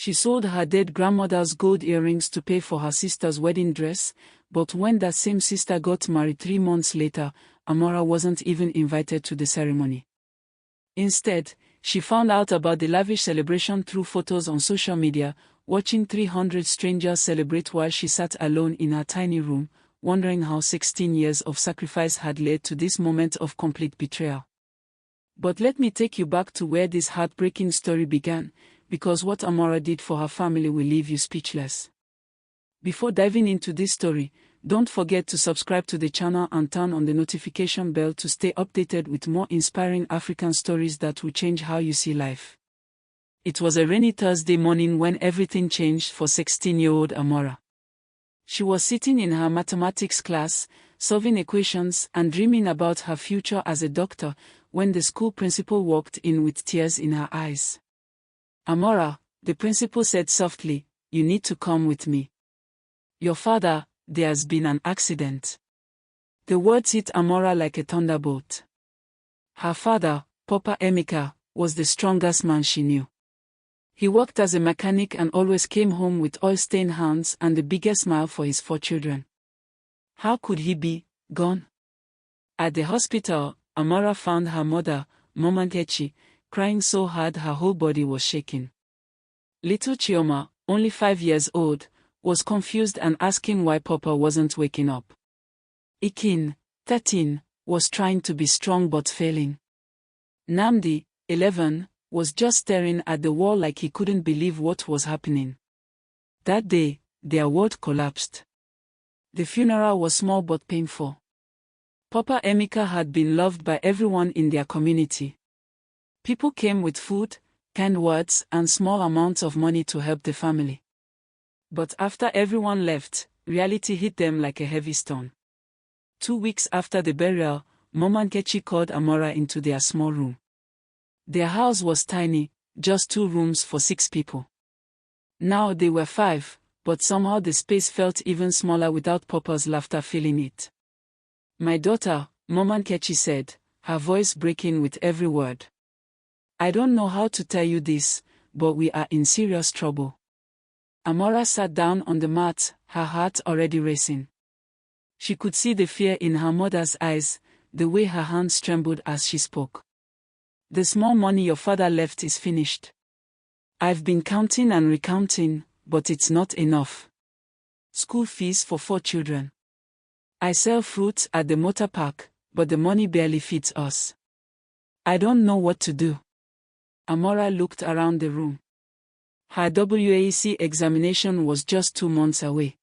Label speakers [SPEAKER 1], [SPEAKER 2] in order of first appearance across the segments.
[SPEAKER 1] She sold her dead grandmother's gold earrings to pay for her sister's wedding dress, but when that same sister got married 3 months later, Amara wasn't even invited to the ceremony. Instead, she found out about the lavish celebration through photos on social media, watching 300 strangers celebrate while she sat alone in her tiny room, wondering how 16 years of sacrifice had led to this moment of complete betrayal. But let me take you back to where this heartbreaking story began, because what Amara did for her family will leave you speechless. Before diving into this story, don't forget to subscribe to the channel and turn on the notification bell to stay updated with more inspiring African stories that will change how you see life. It was a rainy Thursday morning when everything changed for 16-year-old Amara. She was sitting in her mathematics class, solving equations and dreaming about her future as a doctor, when the school principal walked in with tears in her eyes. "Amara," the principal said softly, "you need to come with me. Your father, there's been an accident." The words hit Amara like a thunderbolt. Her father, Papa Emeka, was the strongest man she knew. He worked as a mechanic and always came home with oil-stained hands and the biggest smile for his 4 children. How could he be gone? At the hospital, Amara found her mother, Mama Nkechi, crying so hard her whole body was shaking. Little Chioma, only 5 years old, was confused and asking why Papa wasn't waking up. Ikin, 13, was trying to be strong but failing. Namdi, 11, was just staring at the wall like he couldn't believe what was happening. That day, their world collapsed. The funeral was small but painful. Papa Emeka had been loved by everyone in their community. People came with food, kind words, and small amounts of money to help the family. But after everyone left, reality hit them like a heavy stone. 2 weeks after the burial, Mama Nkechi called Amara into their small room. Their house was tiny, just 2 rooms for 6 people. Now they were 5, but somehow the space felt even smaller without Papa's laughter filling it. "My daughter," Mama Nkechi said, her voice breaking with every word. "I don't know how to tell you this, but we are in serious trouble." Amara sat down on the mat, her heart already racing. She could see the fear in her mother's eyes, the way her hands trembled as she spoke. "The small money your father left is finished. I've been counting and recounting, but it's not enough. School fees for 4 children. I sell fruit at the motor park, but the money barely feeds us. I don't know what to do." Amara looked around the room. Her WAEC examination was just 2 months away.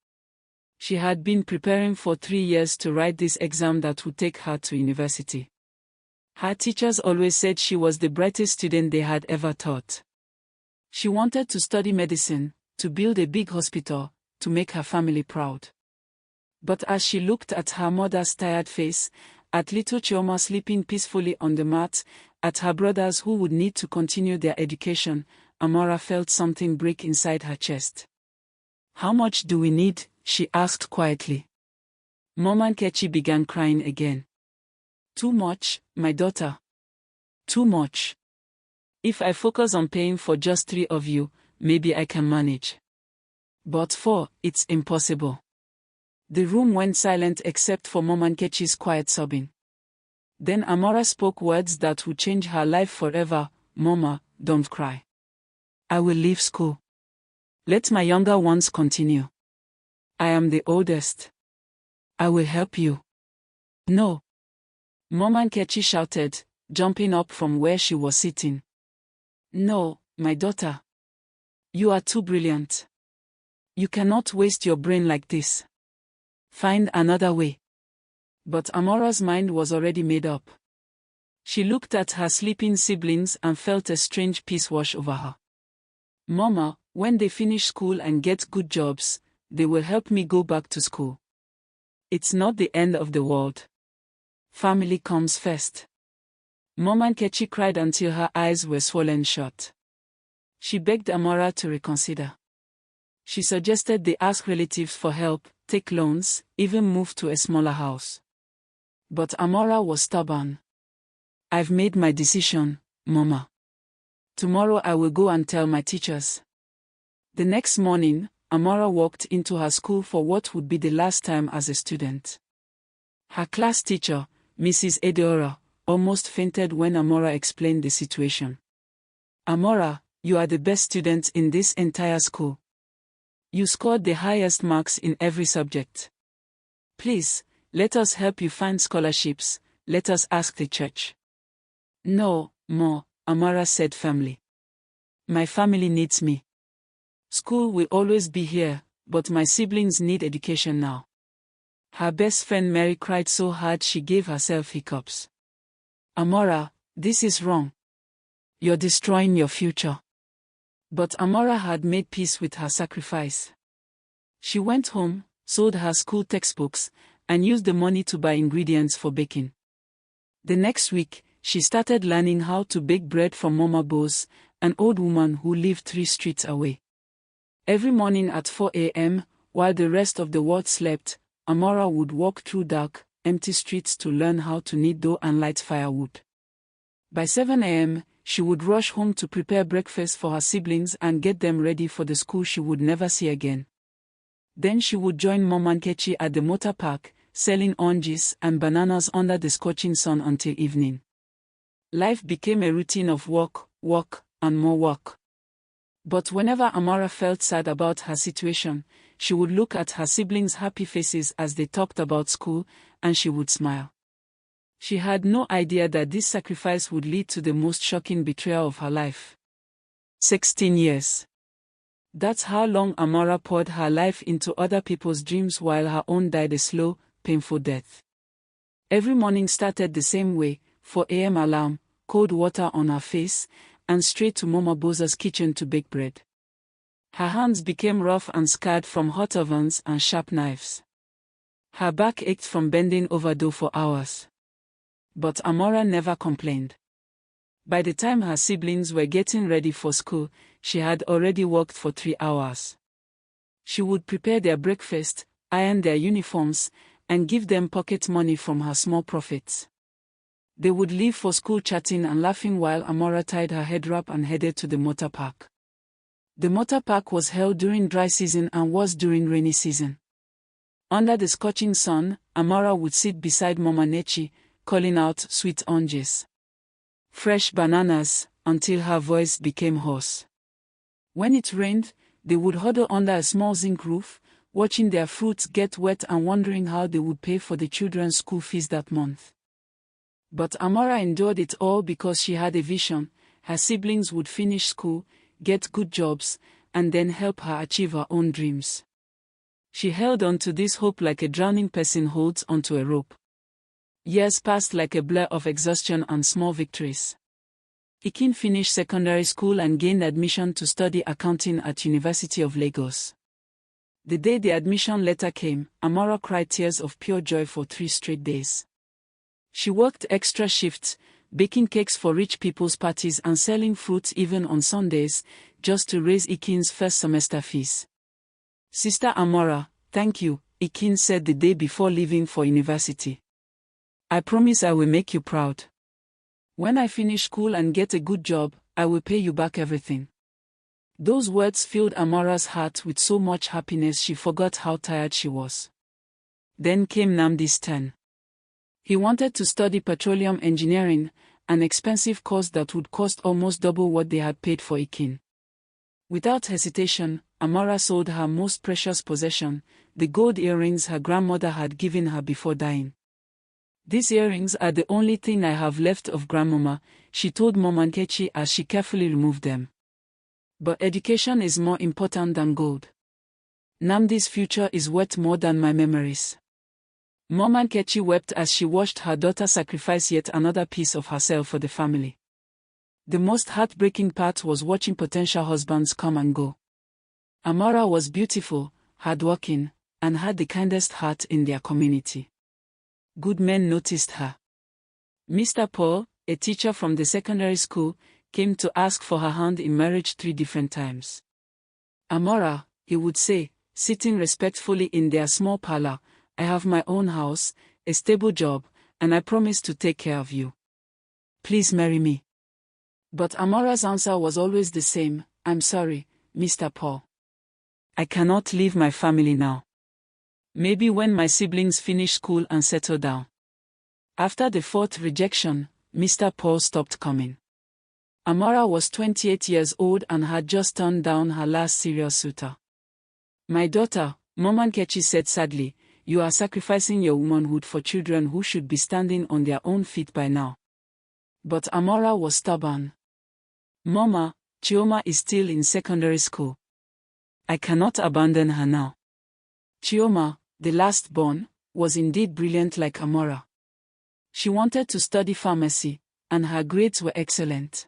[SPEAKER 1] She had been preparing for 3 years to write this exam that would take her to university. Her teachers always said she was the brightest student they had ever taught. She wanted to study medicine, to build a big hospital, to make her family proud. But as she looked at her mother's tired face, at little Chioma sleeping peacefully on the mat, at her brothers who would need to continue their education, Amara felt something break inside her chest. "How much do we need?" she asked quietly. Mama Nkechi began crying again. "Too much, my daughter. Too much. If I focus on paying for just 3 of you, maybe I can manage. But 4, it's impossible." The room went silent except for Mama Nkechi's quiet sobbing. Then Amara spoke words that would change her life forever. "Mama, don't cry. I will leave school. Let my younger ones continue. I am the oldest. I will help you." "No!" Mama Nkechi shouted, jumping up from where she was sitting. "No, my daughter. You are too brilliant. You cannot waste your brain like this. Find another way." But Amara's mind was already made up. She looked at her sleeping siblings and felt a strange peace wash over her. "Mama, when they finish school and get good jobs, they will help me go back to school. It's not the end of the world. Family comes first." Mama Nkechi cried until her eyes were swollen shut. She begged Amara to reconsider. She suggested they ask relatives for help, take loans, even move to a smaller house. But Amara was stubborn. "I've made my decision, Mama. Tomorrow I will go and tell my teachers." The next morning, Amara walked into her school for what would be the last time as a student. Her class teacher, Mrs. Edeora, almost fainted when Amara explained the situation. "Amara, you are the best student in this entire school. You scored the highest marks in every subject. Please, let us help you find scholarships, let us ask the church." "No, Ma," Amara said firmly. "My family needs me. School will always be here, but my siblings need education now." Her best friend Mary cried so hard she gave herself hiccups. "Amara, this is wrong. You're destroying your future." But Amara had made peace with her sacrifice. She went home, sold her school textbooks, and used the money to buy ingredients for baking. The next week, she started learning how to bake bread from Mama Bose, an old woman who lived 3 streets away. Every morning at 4 a.m., while the rest of the world slept, Amara would walk through dark, empty streets to learn how to knead dough and light firewood. By 7 a.m., she would rush home to prepare breakfast for her siblings and get them ready for the school she would never see again. Then she would join Mom and Kechi at the motor park, selling oranges and bananas under the scorching sun until evening. Life became a routine of work, work, and more work. But whenever Amara felt sad about her situation, she would look at her siblings' happy faces as they talked about school, and she would smile. She had no idea that this sacrifice would lead to the most shocking betrayal of her life. 16 years. That's how long Amara poured her life into other people's dreams while her own died a slow, painful death. Every morning started the same way: 4 a.m. alarm, cold water on her face, and straight to Mama Boza's kitchen to bake bread. Her hands became rough and scarred from hot ovens and sharp knives. Her back ached from bending over dough for hours. But Amara never complained. By the time her siblings were getting ready for school, she had already worked for 3 hours. She would prepare their breakfast, iron their uniforms, and give them pocket money from her small profits. They would leave for school chatting and laughing while Amara tied her head wrap and headed to the motor park. The motor park was held during dry season and was during rainy season. Under the scorching sun, Amara would sit beside Mama Nechi, calling out sweet oranges, fresh bananas, until her voice became hoarse. When it rained, they would huddle under a small zinc roof, watching their fruits get wet and wondering how they would pay for the children's school fees that month. But Amara endured it all because she had a vision: her siblings would finish school, get good jobs, and then help her achieve her own dreams. She held on to this hope like a drowning person holds onto a rope. Years passed like a blur of exhaustion and small victories. Ikin finished secondary school and gained admission to study accounting at University of Lagos. The day the admission letter came, Amara cried tears of pure joy for 3 straight days. She worked extra shifts, baking cakes for rich people's parties and selling fruits even on Sundays, just to raise Ikin's first semester fees. "Sister Amara, thank you," Ikin said the day before leaving for university. "I promise I will make you proud. When I finish school and get a good job, I will pay you back everything." Those words filled Amara's heart with so much happiness she forgot how tired she was. Then came Namdi's turn. He wanted to study petroleum engineering, an expensive course that would cost almost double what they had paid for Ikin. Without hesitation, Amara sold her most precious possession, the gold earrings her grandmother had given her before dying. "These earrings are the only thing I have left of Grandmama," she told Mom and Kechi as she carefully removed them. "But education is more important than gold. Namdi's future is worth more than my memories." Mom and Kechi wept as she watched her daughter sacrifice yet another piece of herself for the family. The most heartbreaking part was watching potential husbands come and go. Amara was beautiful, hardworking, and had the kindest heart in their community. Good men noticed her. Mr. Paul, a teacher from the secondary school, came to ask for her hand in marriage 3 different times. "Amara," he would say, sitting respectfully in their small parlor, "I have my own house, a stable job, and I promise to take care of you. Please marry me." But Amara's answer was always the same: "I'm sorry, Mr. Paul. I cannot leave my family now. Maybe when my siblings finish school and settle down. After the fourth rejection, Mr. Paul stopped coming. Amara was 28 years old and had just turned down her last serious suitor. My daughter, Mama Nkechi said sadly, you are sacrificing your womanhood for children who should be standing on their own feet by now. But Amara was stubborn. Mama, Chioma is still in secondary school. I cannot abandon her now. Chioma, the last born, was indeed brilliant like Amara. She wanted to study pharmacy, and her grades were excellent.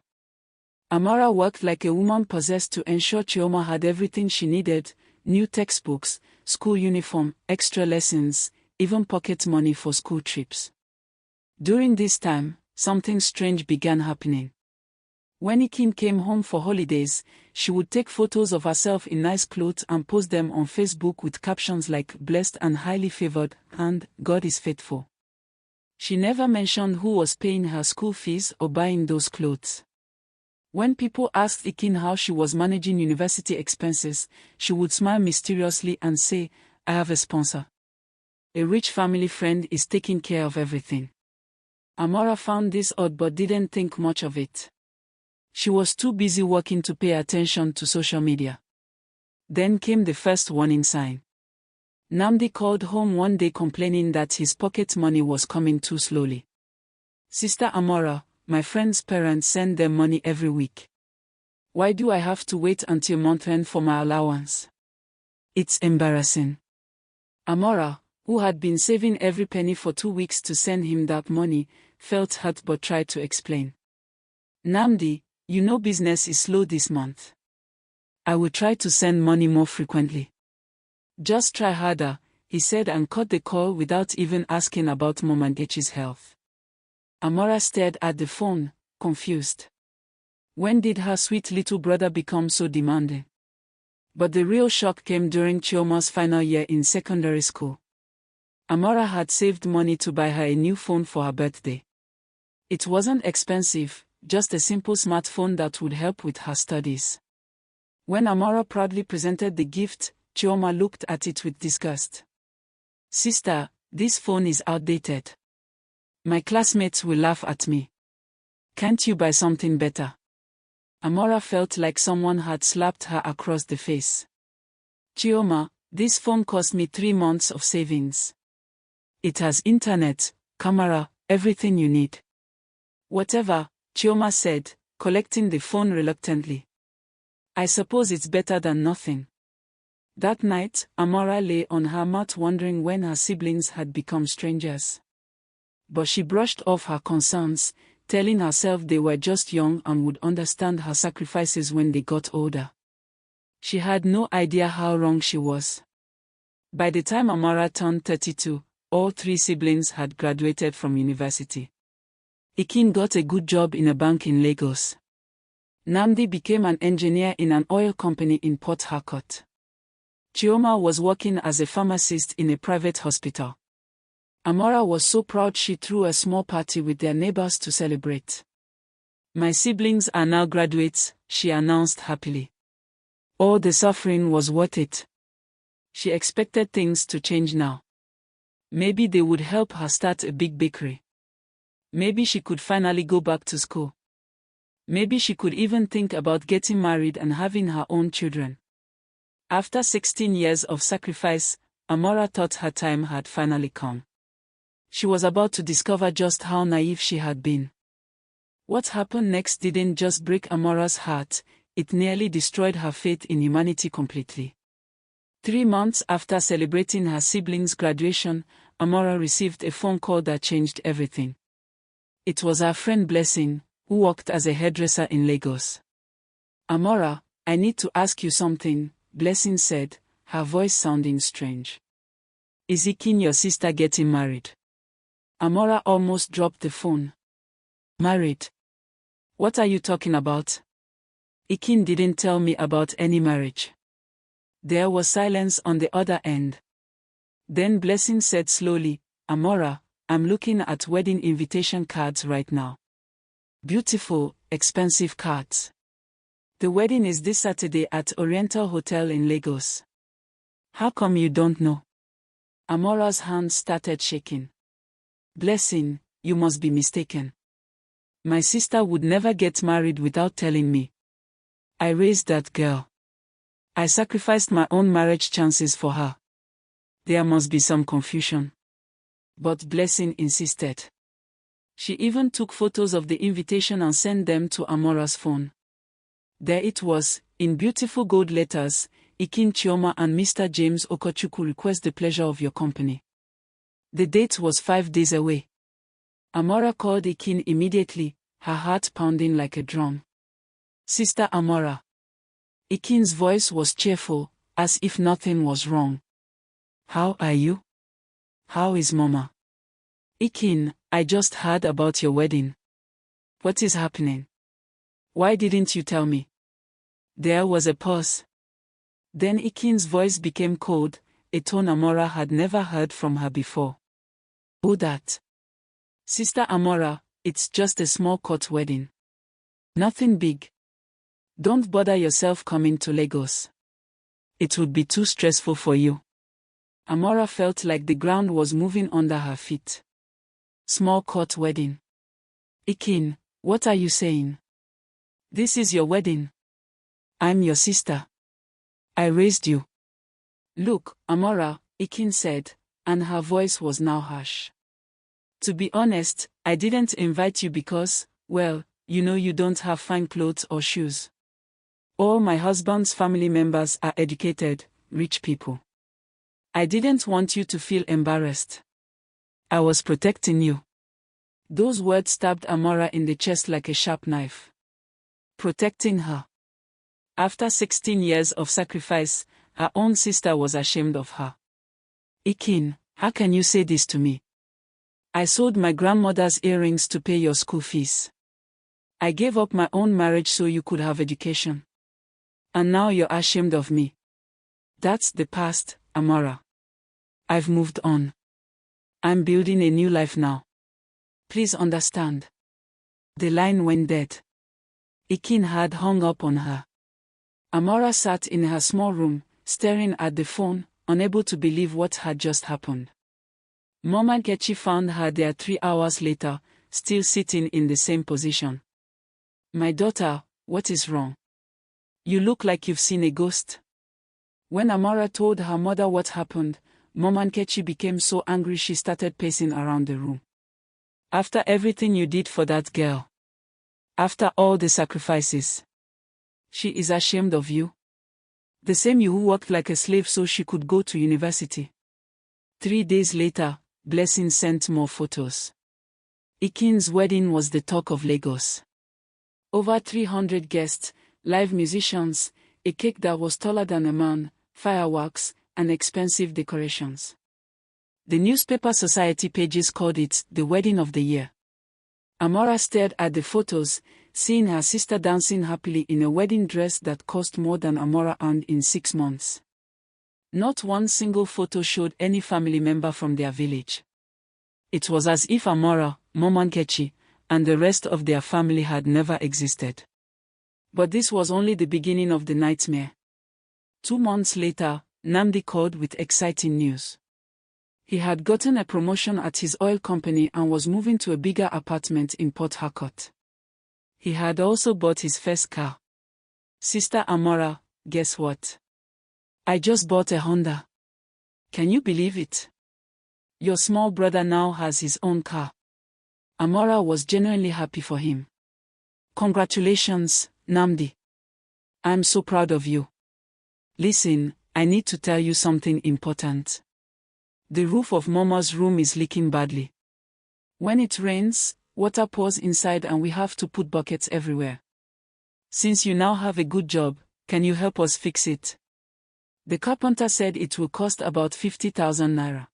[SPEAKER 1] Amara worked like a woman possessed to ensure Chioma had everything she needed: new textbooks, school uniform, extra lessons, even pocket money for school trips. During this time, something strange began happening. When Ikin came home for holidays, she would take photos of herself in nice clothes and post them on Facebook with captions like "blessed and highly favored" and "God is faithful." She never mentioned who was paying her school fees or buying those clothes. When people asked Ikin how she was managing university expenses, she would smile mysteriously and say, "I have a sponsor. A rich family friend is taking care of everything." Amara found this odd but didn't think much of it. She was too busy working to pay attention to social media. Then came the first warning sign. Namdi called home one day complaining that his pocket money was coming too slowly. "Sister Amara, my friend's parents send them money every week. Why do I have to wait until month end for my allowance? It's embarrassing." Amara, who had been saving every penny for 2 weeks to send him that money, felt hurt but tried to explain. "Namdi, you know business is slow this month. I will try to send money more frequently. Just try harder," he said and cut the call without even asking about Mama Nkechi's health. Amara stared at the phone, confused. When did her sweet little brother become so demanding? But the real shock came during Chioma's final year in secondary school. Amara had saved money to buy her a new phone for her birthday. It wasn't expensive, just a simple smartphone that would help with her studies. When Amara proudly presented the gift, Chioma looked at it with disgust. "Sister, this phone is outdated. My classmates will laugh at me. Can't you buy something better?" Amara felt like someone had slapped her across the face. "Chioma, this phone cost me 3 months of savings. It has internet, camera, everything you need." "Whatever," Chioma said, collecting the phone reluctantly. "I suppose it's better than nothing." That night, Amara lay on her mat wondering when her siblings had become strangers. But she brushed off her concerns, telling herself they were just young and would understand her sacrifices when they got older. She had no idea how wrong she was. By the time Amara turned 32, all 3 siblings had graduated from university. Ikin got a good job in a bank in Lagos. Namdi became an engineer in an oil company in Port Harcourt. Chioma was working as a pharmacist in a private hospital. Amara was so proud she threw a small party with their neighbors to celebrate. "My siblings are now graduates," she announced happily. All the suffering was worth it. She expected things to change now. Maybe they would help her start a big bakery. Maybe she could finally go back to school. Maybe she could even think about getting married and having her own children. After 16 years of sacrifice, Amara thought her time had finally come. She was about to discover just how naive she had been. What happened next didn't just break Amara's heart, it nearly destroyed her faith in humanity completely. 3 months after celebrating her siblings' graduation, Amara received a phone call that changed everything. It was her friend Blessing, who worked as a hairdresser in Lagos. "Amara, I need to ask you something," Blessing said, her voice sounding strange. "Is Ikin your sister getting married?" Amara almost dropped the phone. "Married? What are you talking about? Ikin didn't tell me about any marriage." There was silence on the other end. Then Blessing said slowly, "Amara, I'm looking at wedding invitation cards right now. Beautiful, expensive cards. The wedding is this Saturday at Oriental Hotel in Lagos. How come you don't know? Amora's hand started shaking. Blessing, you must be mistaken. My sister would never get married without telling me. I raised that girl. I sacrificed my own marriage chances for her. There must be some confusion. But Blessing insisted. She even took photos of the invitation and sent them to Amora's phone. There it was, in beautiful gold letters, Ikin Chioma and Mr. James Okochukwu request the pleasure of your company. The date was 5 days away. Amara called Ikin immediately, her heart pounding like a drum. Sister Amara. Ikin's voice was cheerful, as if nothing was wrong. How are you? How is Mama? Ikin, I just heard about your wedding. What is happening? Why didn't you tell me? There was a pause. Then Ikin's voice became cold, a tone Amara had never heard from her before. Oh, that. Sister Amara, it's just a small court wedding. Nothing big. Don't bother yourself coming to Lagos. It would be too stressful for you. Amara felt like the ground was moving under her feet. Small court wedding. Ikin, what are you saying? This is your wedding. I'm your sister. I raised you. Look, Amara, Ikin said, and her voice was now harsh. To be honest, I didn't invite you because, well, you know you don't have fine clothes or shoes. All my husband's family members are educated, rich people. I didn't want you to feel embarrassed. I was protecting you. Those words stabbed Amara in the chest like a sharp knife. Protecting her. After 16 years of sacrifice, her own sister was ashamed of her. Ikin, how can you say this to me? I sold my grandmother's earrings to pay your school fees. I gave up my own marriage so you could have education. And now you're ashamed of me. That's the past, Amara. I've moved on. I'm building a new life now. Please understand. The line went dead. Ikin had hung up on her. Amara sat in her small room, staring at the phone, unable to believe what had just happened. Mama Nkechi found her there 3 hours later, still sitting in the same position. My daughter, what is wrong? You look like you've seen a ghost. When Amara told her mother what happened, Mama Nkechi became so angry she started pacing around the room. After everything you did for that girl. After all the sacrifices. She is ashamed of you. The same you who worked like a slave so she could go to university. 3 days later, Blessing sent more photos. Ikin's wedding was the talk of Lagos. Over 300 guests, live musicians, a cake that was taller than a man, fireworks, and expensive decorations. The newspaper society pages called it the wedding of the year. Amara stared at the photos, seeing her sister dancing happily in a wedding dress that cost more than Amara earned in 6 months. Not one single photo showed any family member from their village. It was as if Amara, Mama Nkechi, and the rest of their family had never existed. But this was only the beginning of the nightmare. 2 months later, Nnamdi called with exciting news. He had gotten a promotion at his oil company and was moving to a bigger apartment in Port Harcourt. He had also bought his first car. Sister Amara, guess what? I just bought a Honda. Can you believe it? Your small brother now has his own car. Amara was genuinely happy for him. Congratulations, Nnamdi. I'm so proud of you. Listen, I need to tell you something important. The roof of Mama's room is leaking badly. When it rains, water pours inside and we have to put buckets everywhere. Since you now have a good job, can you help us fix it? The carpenter said it will cost about 50,000 naira.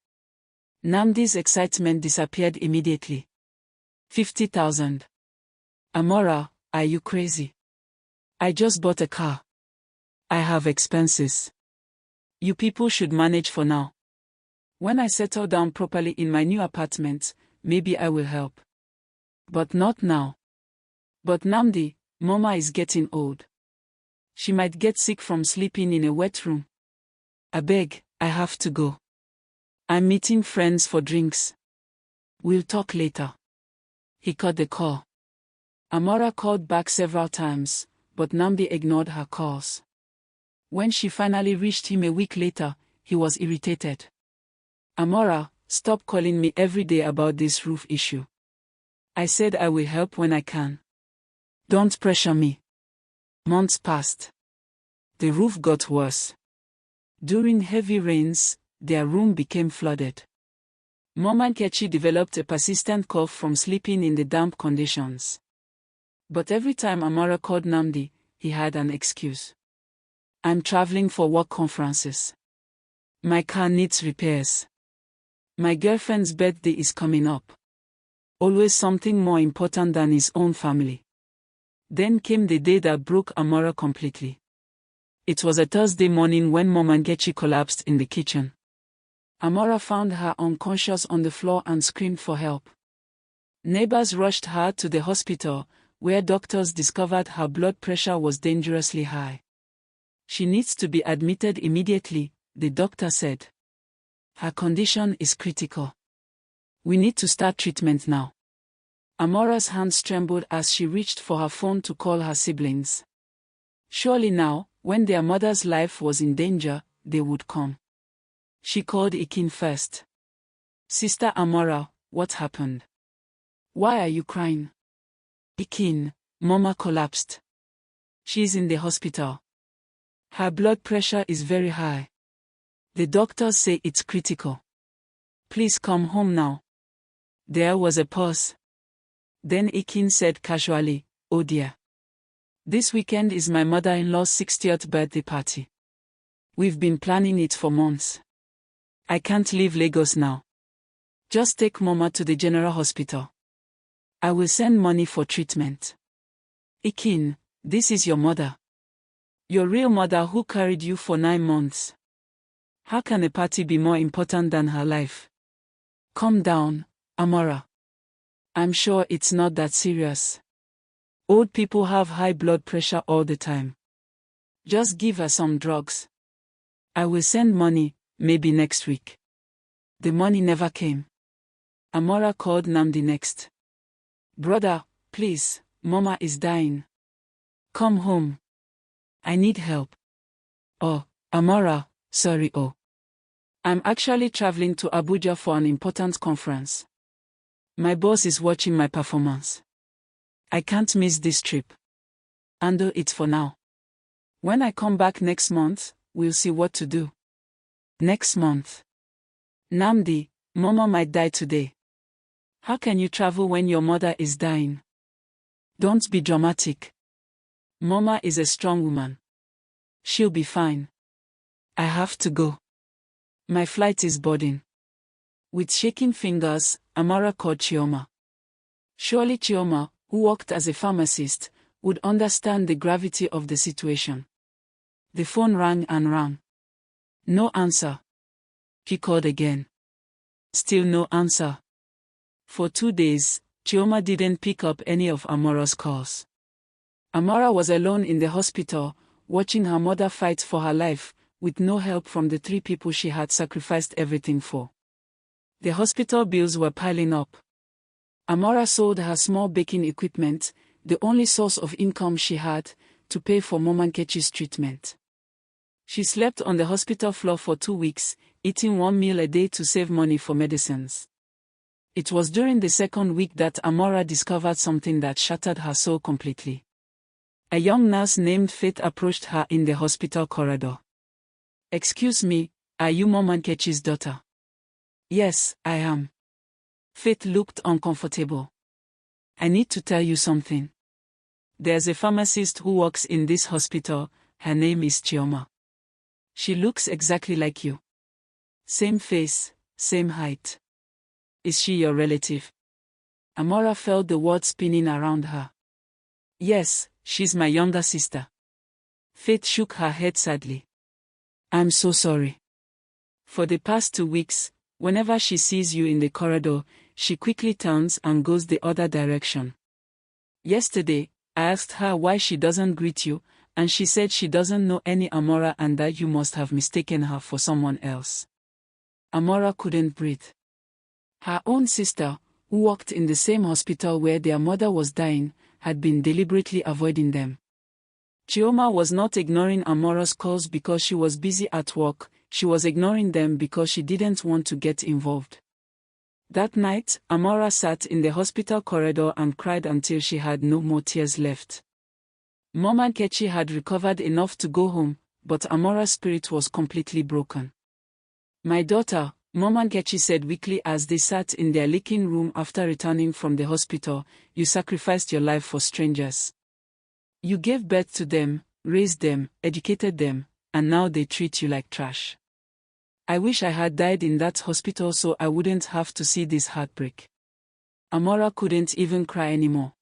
[SPEAKER 1] Nnamdi's excitement disappeared immediately. 50,000. Amara, are you crazy? I just bought a car. I have expenses. You people should manage for now. When I settle down properly in my new apartment, maybe I will help. But not now. But Nnamdi, Mama is getting old. She might get sick from sleeping in a wet room. I beg, I have to go. I'm meeting friends for drinks. We'll talk later. He cut the call. Amara called back several times, but Namdi ignored her calls. When she finally reached him a week later, he was irritated. Amara, stop calling me every day about this roof issue. I said I will help when I can. Don't pressure me. Months passed. The roof got worse. During heavy rains, their room became flooded. Mama Nkechi developed a persistent cough from sleeping in the damp conditions. But every time Amara called Namdi, he had an excuse. I'm traveling for work conferences. My car needs repairs. My girlfriend's birthday is coming up. Always something more important than his own family. Then came the day that broke Amara completely. It was a Thursday morning when Mama Nkechi collapsed in the kitchen. Amara found her unconscious on the floor and screamed for help. Neighbors rushed her to the hospital, where doctors discovered her blood pressure was dangerously high. She needs to be admitted immediately, the doctor said. Her condition is critical. We need to start treatment now. Amara's hands trembled as she reached for her phone to call her siblings. Surely now, when their mother's life was in danger, they would come. She called Ikin first. Sister Amara, what happened? Why are you crying? Ikin, Mama collapsed. She's in the hospital. Her blood pressure is very high. The doctors say it's critical. Please come home now. There was a pause. Then Ikin said casually, oh dear. This weekend is my mother-in-law's 60th birthday party. We've been planning it for months. I can't leave Lagos now. Just take Mama to the general hospital. I will send money for treatment. Ikin, this is your mother. Your real mother who carried you for 9 months. How can a party be more important than her life? Calm down, Amara. I'm sure it's not that serious. Old people have high blood pressure all the time. Just give her some drugs. I will send money, maybe next week. The money never came. Amara called Namdi next. Brother, please, Mama is dying. Come home. I need help. Oh, Amara, sorry I'm actually traveling to Abuja for an important conference. My boss is watching my performance. I can't miss this trip. Handle it for now. When I come back next month, we'll see what to do. Next month. Namdi, Mama might die today. How can you travel when your mother is dying? Don't be dramatic. Mama is a strong woman. She'll be fine. I have to go. My flight is boarding. With shaking fingers, Amara called Chioma. Surely Chioma, who worked as a pharmacist, would understand the gravity of the situation. The phone rang and rang. No answer. She called again. Still no answer. For 2 days, Chioma didn't pick up any of Amara's calls. Amara was alone in the hospital, watching her mother fight for her life, with no help from the 3 people she had sacrificed everything for. The hospital bills were piling up. Amara sold her small baking equipment, the only source of income she had, to pay for Mama Nkechi's treatment. She slept on the hospital floor for 2 weeks, eating 1 meal a day to save money for medicines. It was during the 2nd week that Amara discovered something that shattered her soul completely. A young nurse named Faith approached her in the hospital corridor. Excuse me, are you Mama Nkechi's daughter? Yes, I am. Faith looked uncomfortable. I need to tell you something. There's a pharmacist who works in this hospital, her name is Chioma. She looks exactly like you. Same face, same height. Is she your relative? Amara felt the words spinning around her. Yes, she's my younger sister. Faith shook her head sadly. I'm so sorry. For the past 2 weeks, whenever she sees you in the corridor, she quickly turns and goes the other direction. Yesterday, I asked her why she doesn't greet you, and she said she doesn't know any Amara and that you must have mistaken her for someone else. Amara couldn't breathe. Her own sister, who worked in the same hospital where their mother was dying, had been deliberately avoiding them. Chioma was not ignoring Amara's calls because she was busy at work, she was ignoring them because she didn't want to get involved. That night, Amara sat in the hospital corridor and cried until she had no more tears left. Mama Nkechi had recovered enough to go home, but Amara's spirit was completely broken. "My daughter," Mama Nkechi said weakly as they sat in their leaking room after returning from the hospital, "you sacrificed your life for strangers. You gave birth to them, raised them, educated them, and now they treat you like trash. I wish I had died in that hospital so I wouldn't have to see this heartbreak." Amara couldn't even cry anymore.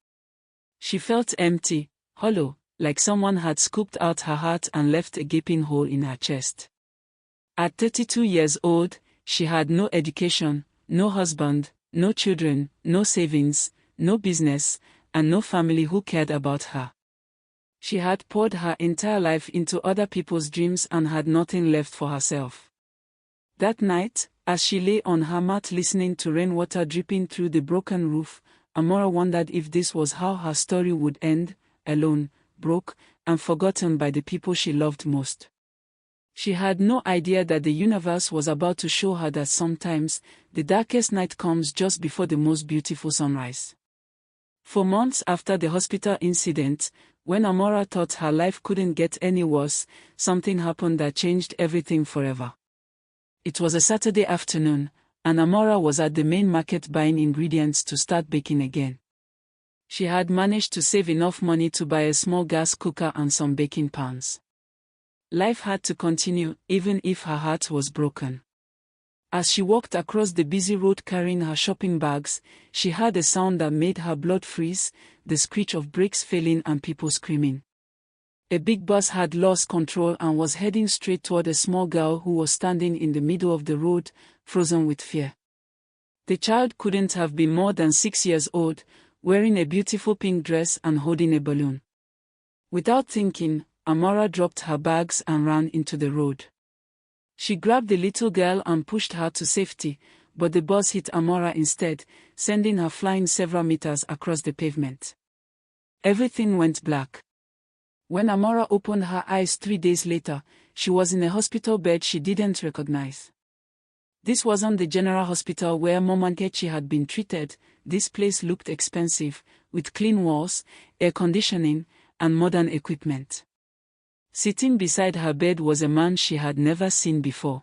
[SPEAKER 1] She felt empty, hollow, like someone had scooped out her heart and left a gaping hole in her chest. At 32 years old, she had no education, no husband, no children, no savings, no business, and no family who cared about her. She had poured her entire life into other people's dreams and had nothing left for herself. That night, as she lay on her mat listening to rainwater dripping through the broken roof, Amara wondered if this was how her story would end, alone, broke, and forgotten by the people she loved most. She had no idea that the universe was about to show her that sometimes, the darkest night comes just before the most beautiful sunrise. For months after the hospital incident, when Amara thought her life couldn't get any worse, something happened that changed everything forever. It was a Saturday afternoon, and Amara was at the main market buying ingredients to start baking again. She had managed to save enough money to buy a small gas cooker and some baking pans. Life had to continue, even if her heart was broken. As she walked across the busy road carrying her shopping bags, she heard a sound that made her blood freeze, the screech of brakes failing and people screaming. A big bus had lost control and was heading straight toward a small girl who was standing in the middle of the road, frozen with fear. The child couldn't have been more than 6 years old, wearing a beautiful pink dress and holding a balloon. Without thinking, Amara dropped her bags and ran into the road. She grabbed the little girl and pushed her to safety, but the bus hit Amara instead, sending her flying several meters across the pavement. Everything went black. When Amara opened her eyes 3 days later, she was in a hospital bed she didn't recognize. This wasn't the general hospital where Mama Nkechi had been treated. This place looked expensive, with clean walls, air conditioning, and modern equipment. Sitting beside her bed was a man she had never seen before.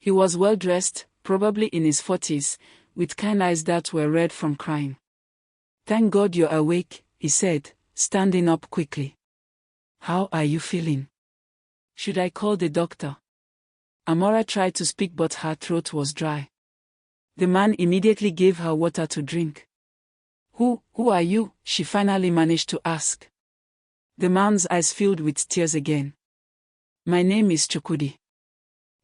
[SPEAKER 1] He was well-dressed, probably in his 40s, with kind eyes that were red from crying. "Thank God you're awake," he said, standing up quickly. "How are you feeling? Should I call the doctor?" Amara tried to speak but her throat was dry. The man immediately gave her water to drink. Who are you?" she finally managed to ask. The man's eyes filled with tears again. "My name is Chukwudi.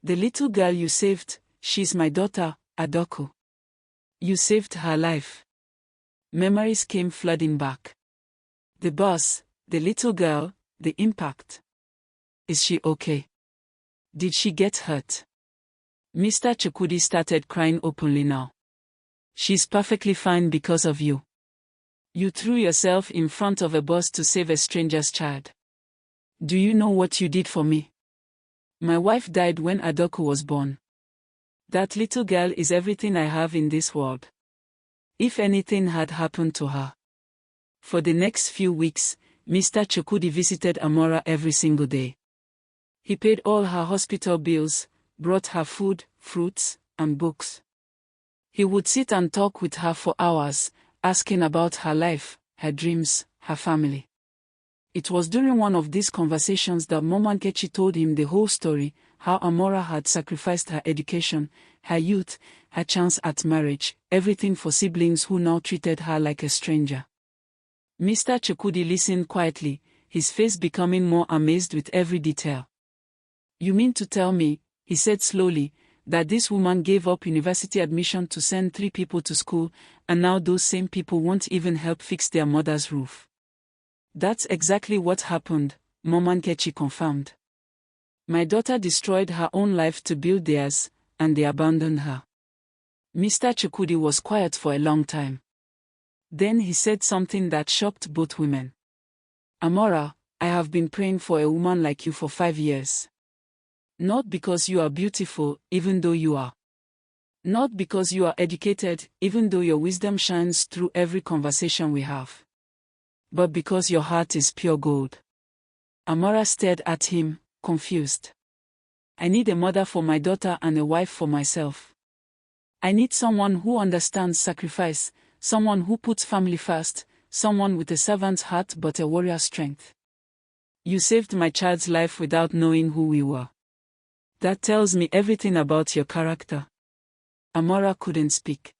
[SPEAKER 1] The little girl you saved, she's my daughter, Adoko. You saved her life." Memories came flooding back. The bus, the little girl, the impact. "Is she okay? Did she get hurt?" Mr. Chukwudi started crying openly now. "She's perfectly fine because of you. You threw yourself in front of a bus to save a stranger's child. Do you know what you did for me? My wife died when Adoko was born. That little girl is everything I have in this world. If anything had happened to her." For the next few weeks, Mr. Chukwudi visited Amara every single day. He paid all her hospital bills, brought her food, fruits, and books. He would sit and talk with her for hours, asking about her life, her dreams, her family. It was during one of these conversations that Mama Nkechi told him the whole story, how Amara had sacrificed her education, her youth, her chance at marriage, everything for siblings who now treated her like a stranger. Mr. Chukwudi listened quietly, his face becoming more amazed with every detail. "You mean to tell me," he said slowly, "that this woman gave up university admission to send 3 people to school, and now those same people won't even help fix their mother's roof?" "That's exactly what happened," Mama Nkechi confirmed. My daughter destroyed her own life to build theirs, and they abandoned her. Mr. Chukwudi was quiet for a long time. Then he said something that shocked both women. Amara, I have been praying for a woman like you for 5 years. Not because you are beautiful, even though you are. Not because you are educated, even though your wisdom shines through every conversation we have. But because your heart is pure gold. Amara stared at him, confused. I need a mother for my daughter and a wife for myself. I need someone who understands sacrifice, someone who puts family first, someone with a servant's heart but a warrior's strength. You saved my child's life without knowing who we were. That tells me everything about your character. Amara couldn't speak.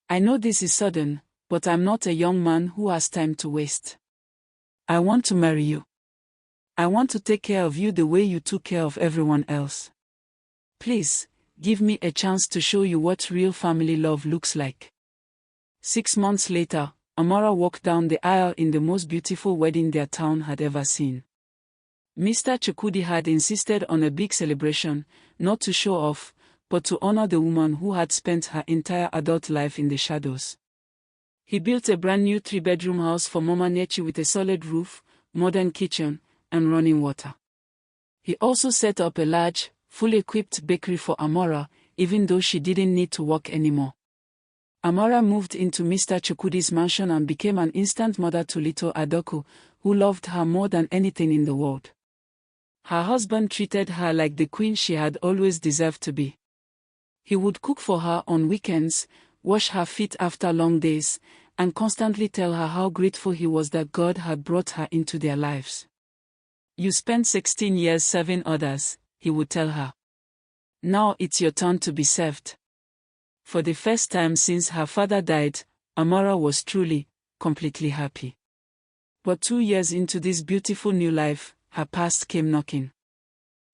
[SPEAKER 1] I know this is sudden, but I'm not a young man who has time to waste. I want to marry you. I want to take care of you the way you took care of everyone else. Please, give me a chance to show you what real family love looks like. 6 months later, Amara walked down the aisle in the most beautiful wedding their town had ever seen. Mr. Chukwudi had insisted on a big celebration, not to show off, but to honor the woman who had spent her entire adult life in the shadows. He built a brand new 3-bedroom house for Mama Nkechi with a solid roof, modern kitchen, and running water. He also set up a large, fully equipped bakery for Amara, even though she didn't need to work anymore. Amara moved into Mr. Chukwudi's mansion and became an instant mother to little Adoko, who loved her more than anything in the world. Her husband treated her like the queen she had always deserved to be. He would cook for her on weekends, wash her feet after long days, and constantly tell her how grateful he was that God had brought her into their lives. You spent 16 years serving others, he would tell her. Now it's your turn to be served. For the first time since her father died, Amara was truly, completely happy. But 2 years into this beautiful new life, her past came knocking.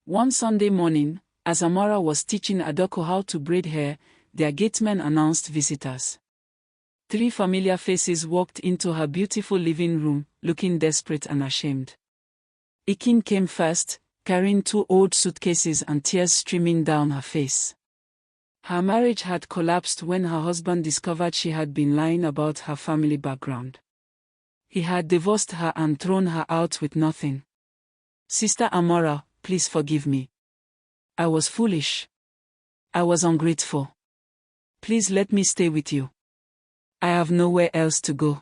[SPEAKER 1] One Sunday morning, as Amara was teaching Adoko how to braid hair, their gateman announced visitors. 3 familiar faces walked into her beautiful living room, looking desperate and ashamed. Ikin came first, carrying 2 old suitcases and tears streaming down her face. Her marriage had collapsed when her husband discovered she had been lying about her family background. He had divorced her and thrown her out with nothing. Sister Amara, please forgive me. I was foolish. I was ungrateful. Please let me stay with you. I have nowhere else to go.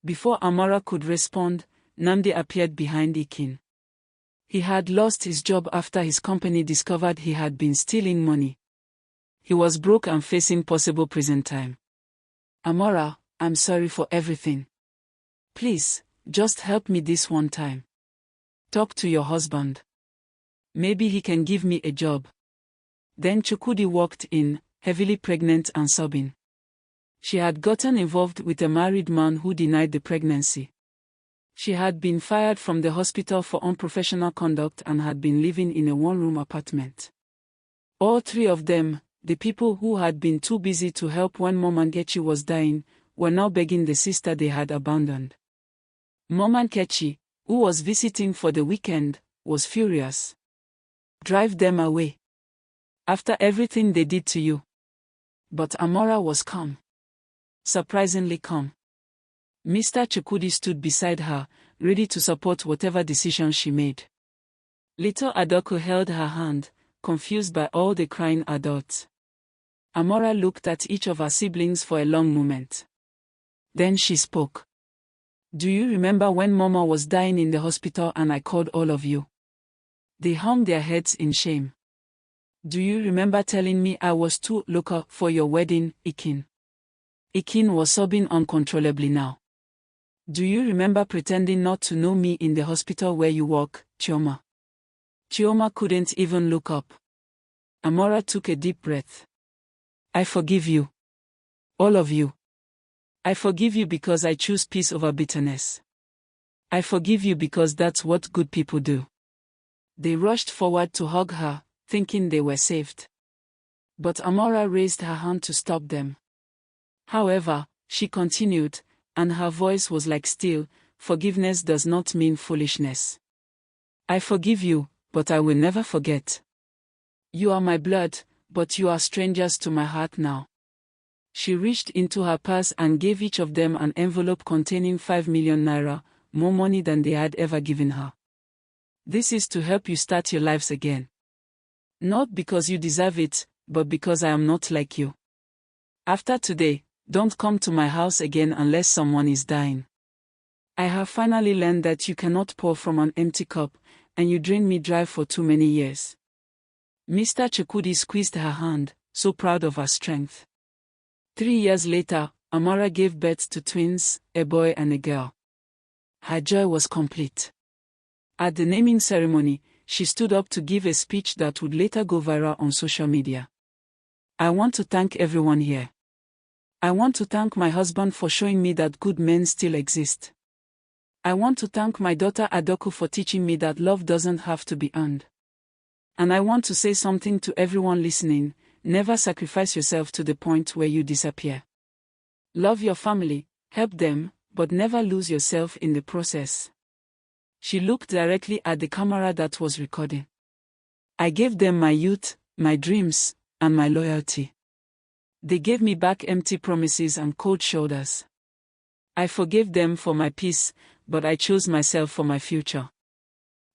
[SPEAKER 1] Before Amara could respond, Namdi appeared behind Ikin. He had lost his job after his company discovered he had been stealing money. He was broke and facing possible prison time. Amara, I'm sorry for everything. Please, just help me this one time. Talk to your husband. Maybe he can give me a job. Then Chukwudi walked in, heavily pregnant and sobbing. She had gotten involved with a married man who denied the pregnancy. She had been fired from the hospital for unprofessional conduct and had been living in a 1-room apartment. All 3 of them, the people who had been too busy to help when Mama Nkechi was dying, were now begging the sister they had abandoned. Mama Nkechi, who was visiting for the weekend, was furious. Drive them away. After everything they did to you. But Amara was calm. Surprisingly calm. Mr. Chukwudi stood beside her, ready to support whatever decision she made. Little Adoko held her hand, confused by all the crying adults. Amara looked at each of her siblings for a long moment. Then she spoke. Do you remember when Mama was dying in the hospital and I called all of you? They hung their heads in shame. Do you remember telling me I was too local for your wedding, Ikin? Ikin was sobbing uncontrollably now. Do you remember pretending not to know me in the hospital where you work, Chioma? Chioma couldn't even look up. Amara took a deep breath. I forgive you. All of you. I forgive you because I choose peace over bitterness. I forgive you because that's what good people do. They rushed forward to hug her, thinking they were saved. But Amara raised her hand to stop them. However, she continued, and her voice was like steel, forgiveness does not mean foolishness. I forgive you, but I will never forget. You are my blood, but you are strangers to my heart now. She reached into her purse and gave each of them an envelope containing 5 million naira, more money than they had ever given her. This is to help you start your lives again. Not because you deserve it, but because I am not like you. After today, don't come to my house again unless someone is dying. I have finally learned that you cannot pour from an empty cup, and you drained me dry for too many years. Mr. Chukudi squeezed her hand, so proud of her strength. 3 years later, Amara gave birth to twins, a boy and a girl. Her joy was complete. At the naming ceremony, she stood up to give a speech that would later go viral on social media. I want to thank everyone here. I want to thank my husband for showing me that good men still exist. I want to thank my daughter Adoku for teaching me that love doesn't have to be earned. And I want to say something to everyone listening: never sacrifice yourself to the point where you disappear. Love your family, help them, but never lose yourself in the process. She looked directly at the camera that was recording. I gave them my youth, my dreams, and my loyalty. They gave me back empty promises and cold shoulders. I forgave them for my peace, but I chose myself for my future.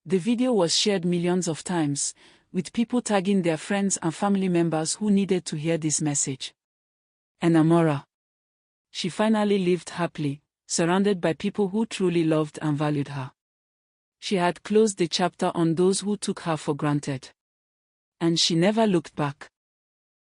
[SPEAKER 1] The video was shared millions of times, with people tagging their friends and family members who needed to hear this message. And Amara. She finally lived happily, surrounded by people who truly loved and valued her. She had closed the chapter on those who took her for granted. And she never looked back.